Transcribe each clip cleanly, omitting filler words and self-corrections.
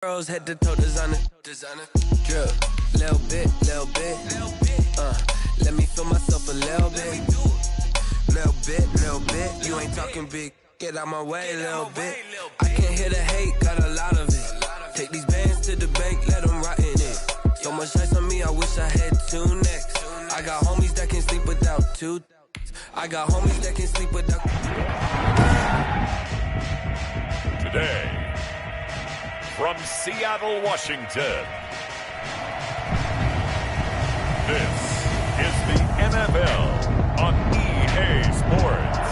Girls head to toe designer, drip, little bit, let me feel myself a little bit, you ain't talking big, get out my way, little bit, I can't hear the hate, got a lot of it, take these bands to the bank, let them rot in it, so much ice on me, I wish I had two necks, I got homies that can sleep without two, I got homies that can sleep without. Today, from Seattle, Washington, this is the NFL on EA Sports.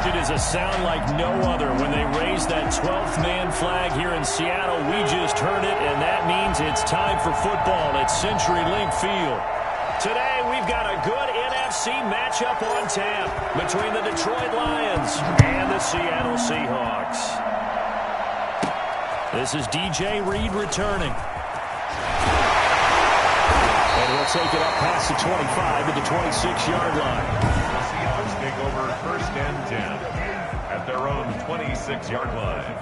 It is a sound like no other when they raise that 12th man flag here in Seattle. We just heard it, and that means it's time for football at CenturyLink Field. Today, we've got a good NFC matchup on tap between the Detroit Lions and the Seattle Seahawks. This is DJ Reed returning. And he'll take it up past the 25 to the 26-yard line. The Seahawks take over first and 10 at their own 26-yard line.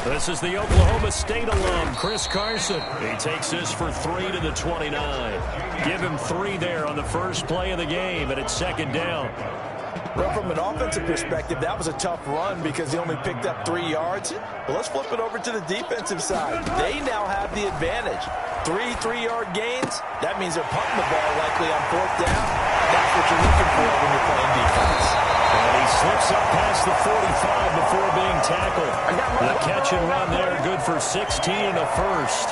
This is the Oklahoma State alum, Chris Carson. He takes this for 3 to the 29. Give him 3 there on the first play of the game, and it's second down. Well, from an offensive perspective, that was a tough run because he only picked up 3 yards. Well, let's flip it over to the defensive side. They now have the advantage. 3 3-yard gains, that means they're punting the ball likely on 4th down. That's what you're looking for when you're playing defense. And he slips up past the 45 before being tackled. The catch and run there, good for 16 and a first.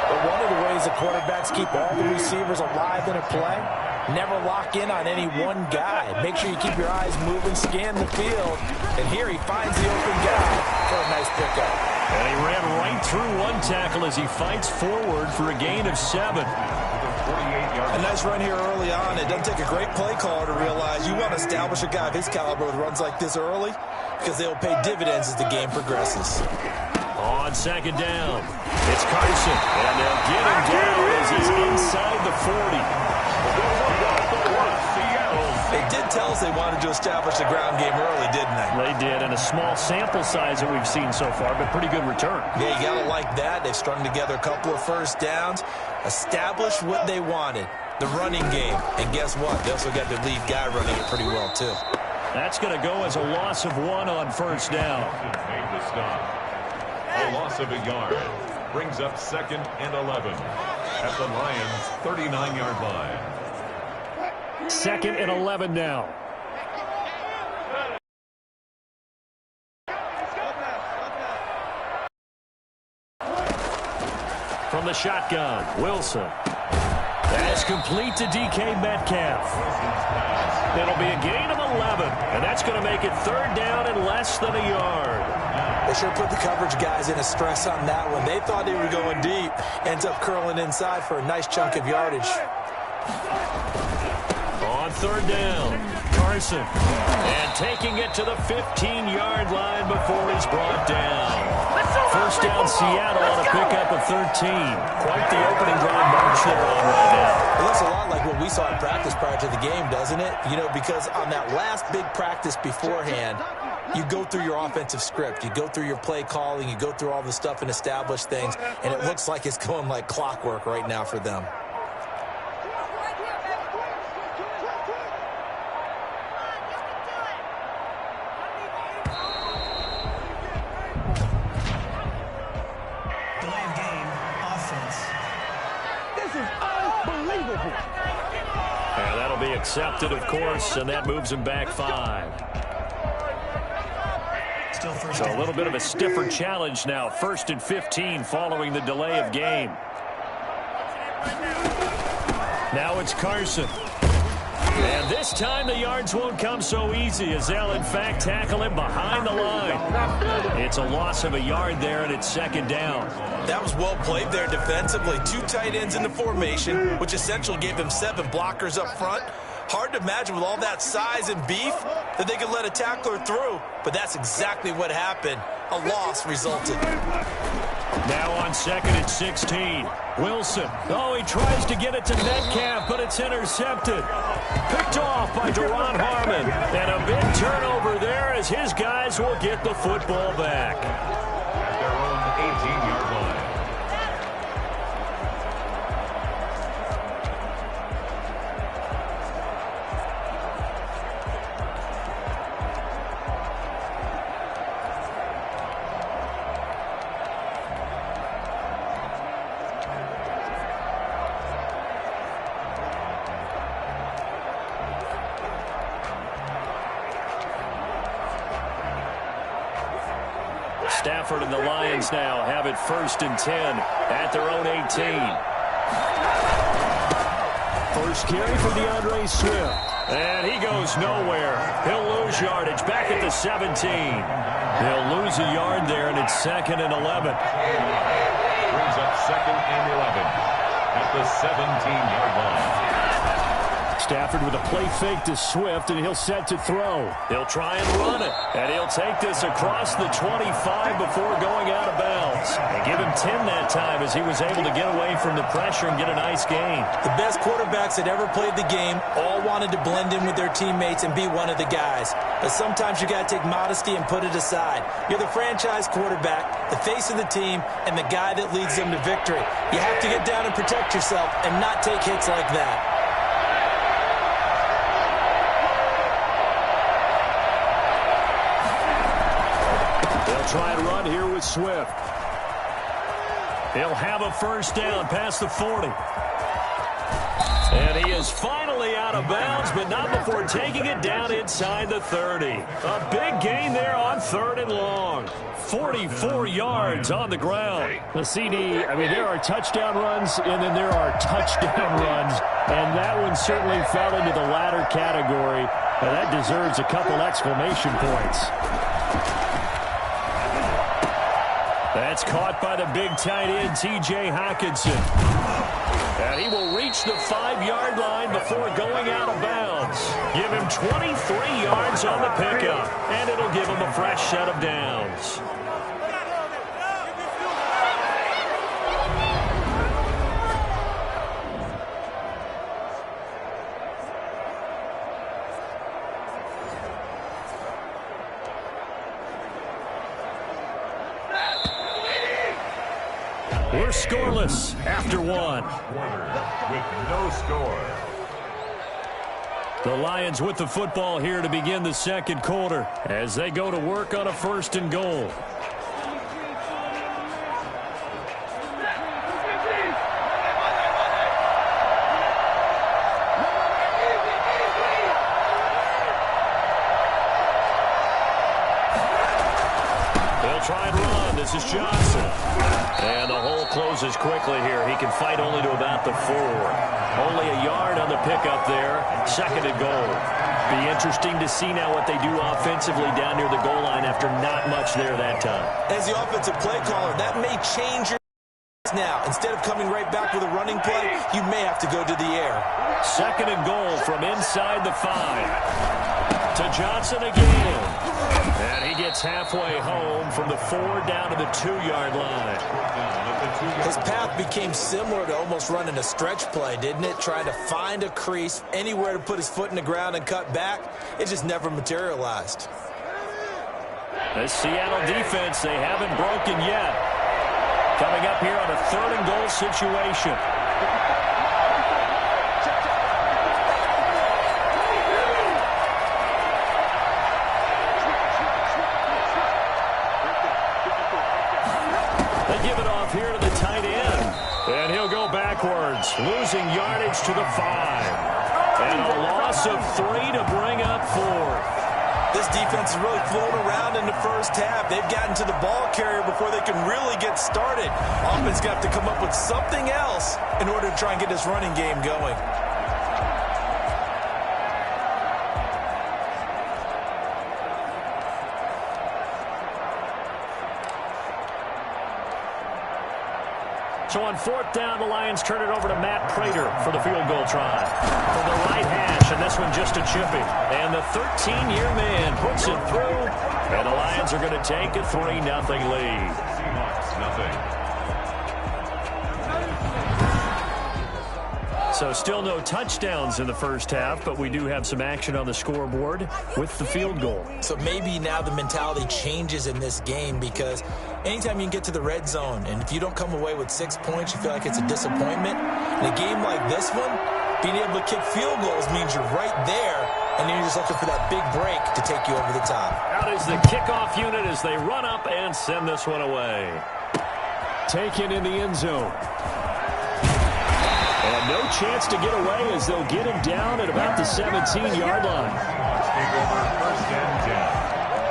But one of the ways the quarterbacks keep all the receivers alive in a play, never lock in on any one guy. Make sure you keep your eyes moving, scan the field. And here he finds the open guy for a nice pickup. And he ran right through one tackle as he fights forward for a gain of 7. A nice run here early on. It doesn't take a great play caller to realize you want to establish a guy of his caliber with runs like this early because they'll pay dividends as the game progresses. On second down, it's Carson, and they'll get him down as he's inside the 40. They did tell us they wanted to establish the ground game early, didn't they? They did, and a small sample size that we've seen so far, but pretty good return. Yeah, you got to like that. They've strung together a couple of first downs, established what they wanted, the running game. And guess what? They also got their lead guy running it pretty well, too. That's going to go as a loss of 1 on first down. Made the stop. A loss of a yard brings up 2nd and 11 at the Lions' 39-yard line. 2nd and 11 now. From the shotgun, Wilson. That's complete to DK Metcalf. It'll be a gain of 11, and that's going to make it 3rd down and less than a yard. They sure put the coverage guys in a stress on that one. They thought they were going deep. Ends up curling inside for a nice chunk of yardage. On 3rd down, Carson. And taking it to the 15-yard line before he's brought down. First down, Seattle on a pickup of 13. Quite the opening drive march they're on right now. It looks a lot like what we saw in practice prior to the game, doesn't it? You know, because on that last big practice beforehand, you go through your offensive script. You go through your play calling. You go through all the stuff and establish things. And it looks like it's going like clockwork right now for them. And that'll be accepted, of course, and that moves him back 5. So a little bit of a stiffer challenge now. 1st and 15 following the delay of game. Now it's Carson. And this time the yards won't come so easy as they'll, in fact, tackle him behind the line. It's a loss of a yard there, and it's 2nd down. That was well played there defensively. 2 tight ends in the formation, which essentially gave him 7 blockers up front. Hard to imagine with all that size and beef that they could let a tackler through, but that's exactly what happened. A loss resulted. Now on second and 16. Wilson. Oh, he tries to get it to Metcalf, but it's intercepted. Picked off by Duron Harmon. And a big turnover there as his guys will get the football back. At their own 18-yard line. Stafford and the Lions now have it 1st and 10 at their own 18. First carry for DeAndre Swift. And he goes nowhere. He'll lose yardage back at the 17. They'll lose a yard there, and it's 2nd and 11. Brings up 2nd and 11 at the 17-yard line. Stafford with a play fake to Swift, and he'll set to throw. He'll try and run it, and he'll take this across the 25 before going out of bounds. And give him 10 that time as he was able to get away from the pressure and get a nice gain. The best quarterbacks that ever played the game all wanted to blend in with their teammates and be one of the guys. But sometimes you got to take modesty and put it aside. You're the franchise quarterback, the face of the team, and the guy that leads them to victory. You have to get down and protect yourself and not take hits like that. Try and run here with Swift. He'll have a first down past the 40. And he is finally out of bounds, but not before taking it down inside the 30. A big gain there on 3rd and long. 44 yards on the ground. The CD, I mean, there are touchdown runs, and then there are touchdown runs. And that one certainly fell into the latter category. And that deserves a couple exclamation points. That's caught by the big tight end, T.J. Hockenson. And he will reach the 5-yard line before going out of bounds. Give him 23 yards on the pickup, and it'll give him a fresh set of downs. We're scoreless after one. With no score. The Lions with the football here to begin the 2nd quarter as they go to work on a 1st and goal. They'll try and run. This is Johnson. And the hole closes quickly here. He can fight only to about the 4. Only a yard on the pickup there. 2nd and goal. Be interesting to see now what they do offensively down near the goal line after not much there that time. As the offensive play caller, that may change your now. Instead of coming right back with a running play, you may have to go to the air. 2nd and goal from inside the 5. To Johnson again. And he gets halfway home from the 4 down to the 2-yard line. His path became similar to almost running a stretch play, didn't it? Trying to find a crease, anywhere to put his foot in the ground and cut back. It just never materialized. The Seattle defense, they haven't broken yet. Coming up here on a 3rd and goal situation. Here to the tight end. And he'll go backwards, losing yardage to the 5. And a loss of 3 to bring up 4. This defense is really flown around in the first half. They've gotten to the ball carrier before they can really get started. Offense got to come up with something else in order to try and get this running game going. So on 4th down, the Lions turn it over to Matt Prater for the field goal try. From the right hash, and this one just a chippy. And the 13-year man puts it through. And the Lions are going to take a 3-0 lead. Seahawks, nothing. So still no touchdowns in the first half, but we do have some action on the scoreboard with the field goal. So maybe now the mentality changes in this game, because anytime you can get to the red zone, and if you don't come away with 6 points, you feel like it's a disappointment. In a game like this one, being able to kick field goals means you're right there, and then you're just looking for that big break to take you over the top. Out is the kickoff unit as they run up and send this one away. Taken in the end zone. And no chance to get away as they'll get him down at about the 17-yard line. Take over first and 10.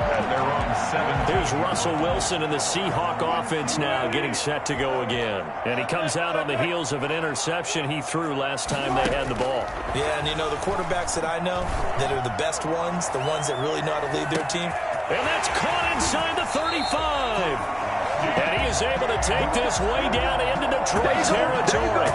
At their own 7. Here's Russell Wilson and the Seahawk offense now getting set to go again. And he comes out on the heels of an interception he threw last time they had the ball. Yeah, and you know, the quarterbacks that I know that are the best ones, the ones that really know how to lead their team. And that's caught inside the 35. And he is able to take this way down into Detroit territory.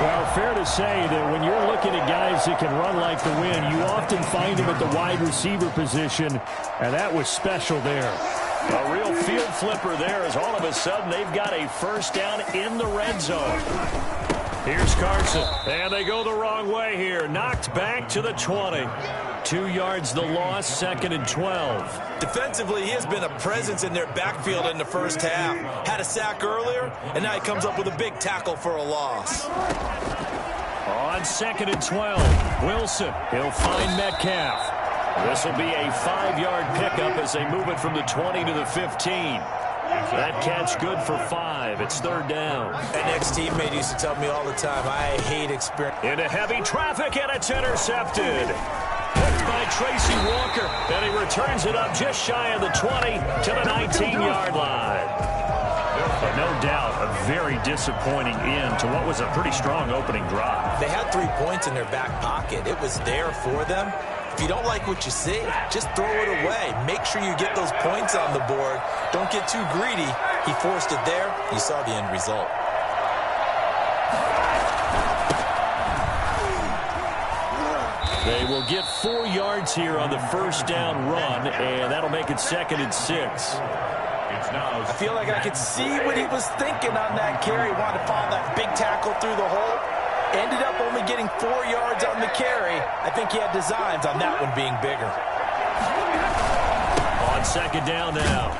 Well, fair to say that when you're looking at guys that can run like the wind, you often find them at the wide receiver position, and that was special there. A real field flipper there as all of a sudden they've got a first down in the red zone. Here's Carson, and they go the wrong way here. Knocked back to the 20. 2 yards the loss, 2nd and 12. Defensively, he has been a presence in their backfield in the first half. Had a sack earlier, and now he comes up with a big tackle for a loss. On 2nd and 12, Wilson, he'll find Metcalf. This will be a 5-yard pickup as they move it from the 20 to the 15. That catch good for 5. It's 3rd down. An ex-teammate used to tell me all the time, I hate experience. Into heavy traffic, and it's intercepted. Hooked by Tracy Walker, and he returns it up just shy of the 20 to the 19-yard line. But no doubt, a very disappointing end to what was a pretty strong opening drive. They had 3 points in their back pocket. It was there for them. If you don't like what you see, just throw it away. Make sure you get those points on the board. Don't get too greedy. He forced it there. You saw the end result. They will get 4 yards here on the first down run, and that'll make it 2nd and 6. I feel like I could see what he was thinking on that carry. Wanted to follow that big tackle through the hole. Ended up only getting 4 yards on the carry. I think he had designs on that one being bigger. On 2nd down now,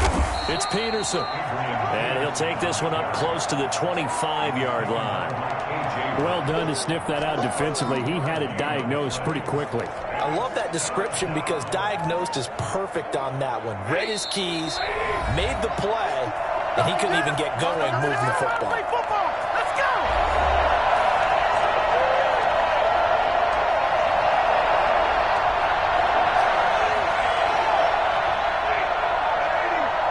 it's Peterson. And he'll take this one up close to the 25-yard line. Well done to sniff that out defensively. He had it diagnosed pretty quickly. I love that description because diagnosed is perfect on that one. Read his keys, made the play, and he couldn't even get going moving the football. Let's go!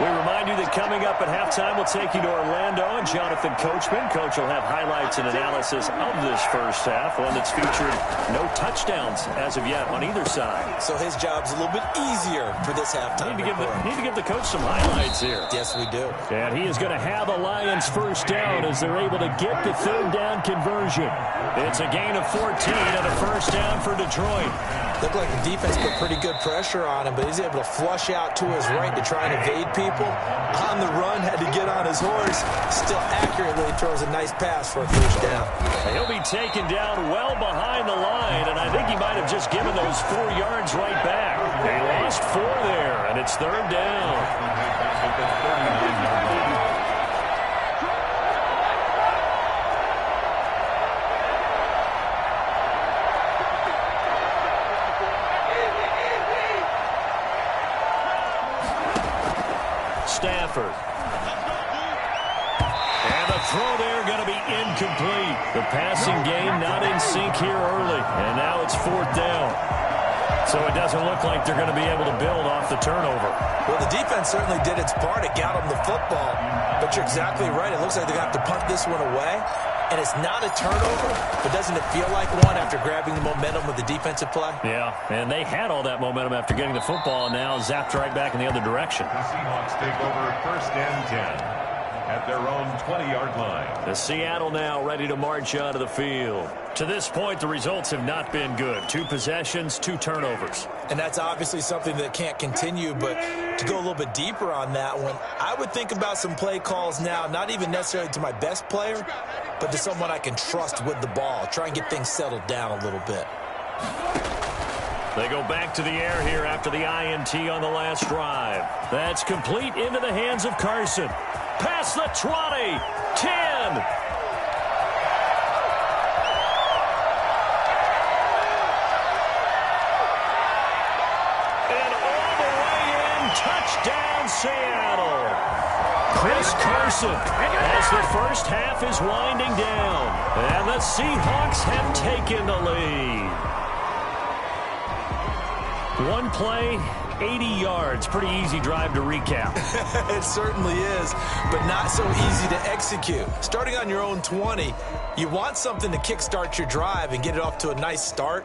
We remind you that coming up at halftime, we'll take you to Orlando and Jonathan Coachman. Coach will have highlights and analysis of this first half, one that's featured no touchdowns as of yet on either side. So his job's a little bit easier for this halftime. Need to give the coach some highlights here. Yes, we do. And he is going to have a Lions first down as they're able to get the 3rd down conversion. It's a gain of 14 and a first down for Detroit. Looked like the defense put pretty good pressure on him, but he's able to flush out to his right to try and evade people. On the run, had to get on his horse. Still accurately throws a nice pass for a first down. He'll be taken down well behind the line, and I think he might have just given those 4 yards right back. They lost 4 there, and it's 3rd down. Stafford. And the throw there going to be incomplete. The passing game not in sync here early. And now it's 4th down. So it doesn't look like they're going to be able to build off the turnover. Well, the defense certainly did its part. It got them the football. But you're exactly right. It looks like they're going to have to punt this one away. And it's not a turnover, but doesn't it feel like one after grabbing the momentum with the defensive play? Yeah, and they had all that momentum after getting the football, and now zapped right back in the other direction. The Seahawks take over first and 10. at their own 20-yard line. The Seattle now ready to march onto the field. To this point, the results have not been good. 2 possessions, 2 turnovers. And that's obviously something that can't continue, but to go a little bit deeper on that one, I would think about some play calls now, not even necessarily to my best player, but to someone I can trust with the ball. Try and get things settled down a little bit. They go back to the air here after the INT on the last drive. That's complete into the hands of Carson. Past the 20, 10. Touchdown, Seattle. Chris Carson as the first half is winding down. And the Seahawks have taken the lead. One play, 80 yards. Pretty easy drive to recap. It certainly is, but not so easy to execute. Starting on your own 20, you want something to kickstart your drive and get it off to a nice start.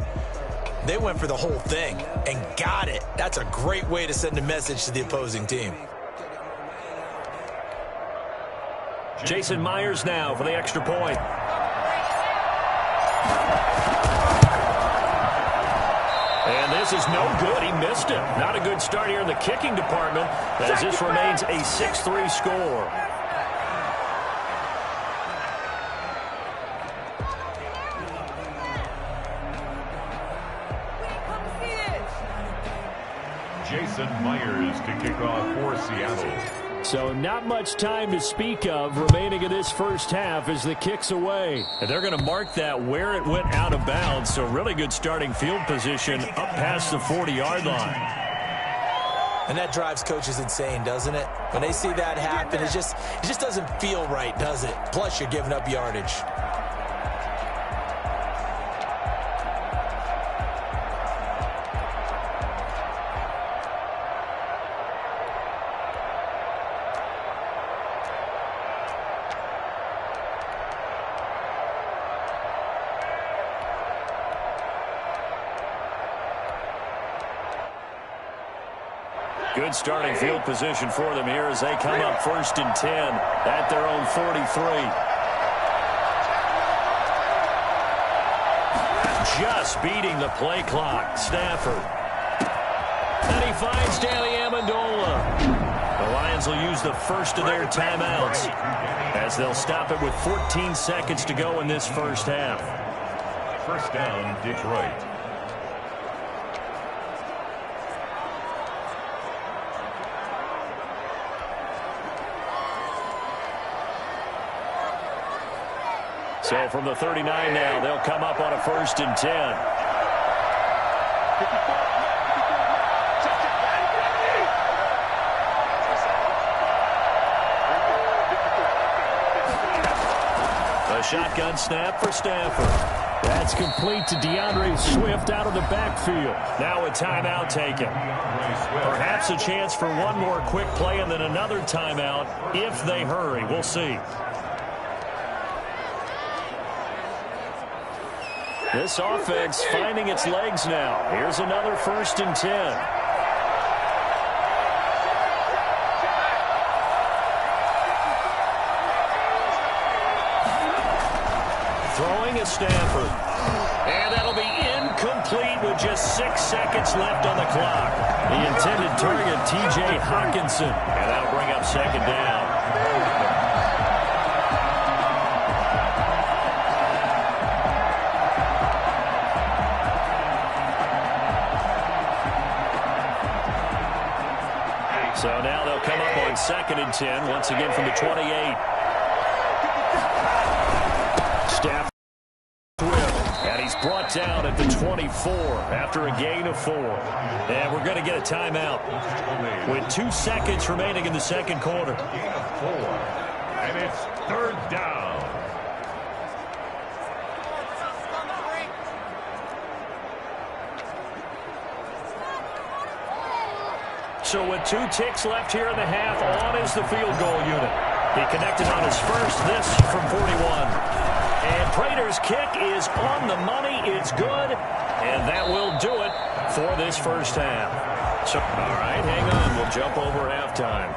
They went for the whole thing and got it. That's a great way to send a message to the opposing team. Jason Myers now for the extra point. And this is no good. He missed it. Not a good start here in the kicking department as this remains a 6-3 score. Jason Myers to kick off for Seattle. So not much time to speak of remaining in this first half as the kick's away. And they're going to mark that where it went out of bounds. So really good starting field position up past the 40-yard line. And that drives coaches insane, doesn't it? When they see that happen, it just doesn't feel right, does it? Plus, you're giving up yardage. Good starting field position for them here as they come up 1st and 10 at their own 43. Just beating the play clock. Stafford. And he finds Danny Amendola. The Lions will use the first of their timeouts as they'll stop it with 14 seconds to go in this first half. First down, Detroit. So from the 39 now, they'll come up on a 1st and 10. A shotgun snap for Stafford. That's complete to DeAndre Swift out of the backfield. Now a timeout taken. Perhaps a chance for one more quick play and then another timeout if they hurry. We'll see. This offense finding its legs now. Here's another 1st and 10. Throwing is Stafford. And that'll be incomplete with just 6 seconds left on the clock. The intended target, T.J. Hawkinson. And that'll bring up 2nd down. So now they'll come up on 2nd and 10, once again from the 28. Stafford and he's brought down at the 24 after a gain of 4. And we're going to get a timeout with 2 seconds remaining in the second quarter. Gain of 4, and it's 3rd down. So with 2 ticks left here in the half, on is the field goal unit. He connected on his first, this from 41. And Prater's kick is on the money. It's good, and that will do it for this first half. So, all right, hang on. We'll jump over halftime.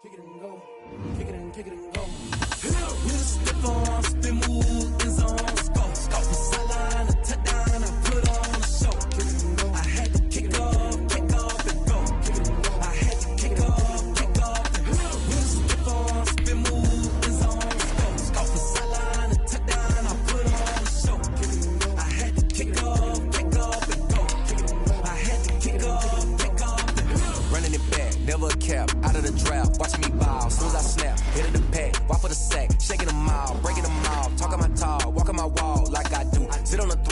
Kick it and go. Kick it and go. With a stiff arm, spin move, end zone, score. Score from sideline to touchdown, I put on a show. I had to kick off and go. I had to kick off and go. With a stiff arm, spin move, end zone, score. Score from sideline to touchdown, I put on a show. I had to kick off and go. I had to kick off and go. Running it back, never a cap, out of the draft, watching me ball. As soon as I snap, hit the pack, walk for the sack, shaking them all, breaking them all, talking my talk, walking my wall like I do. Sit on the throne.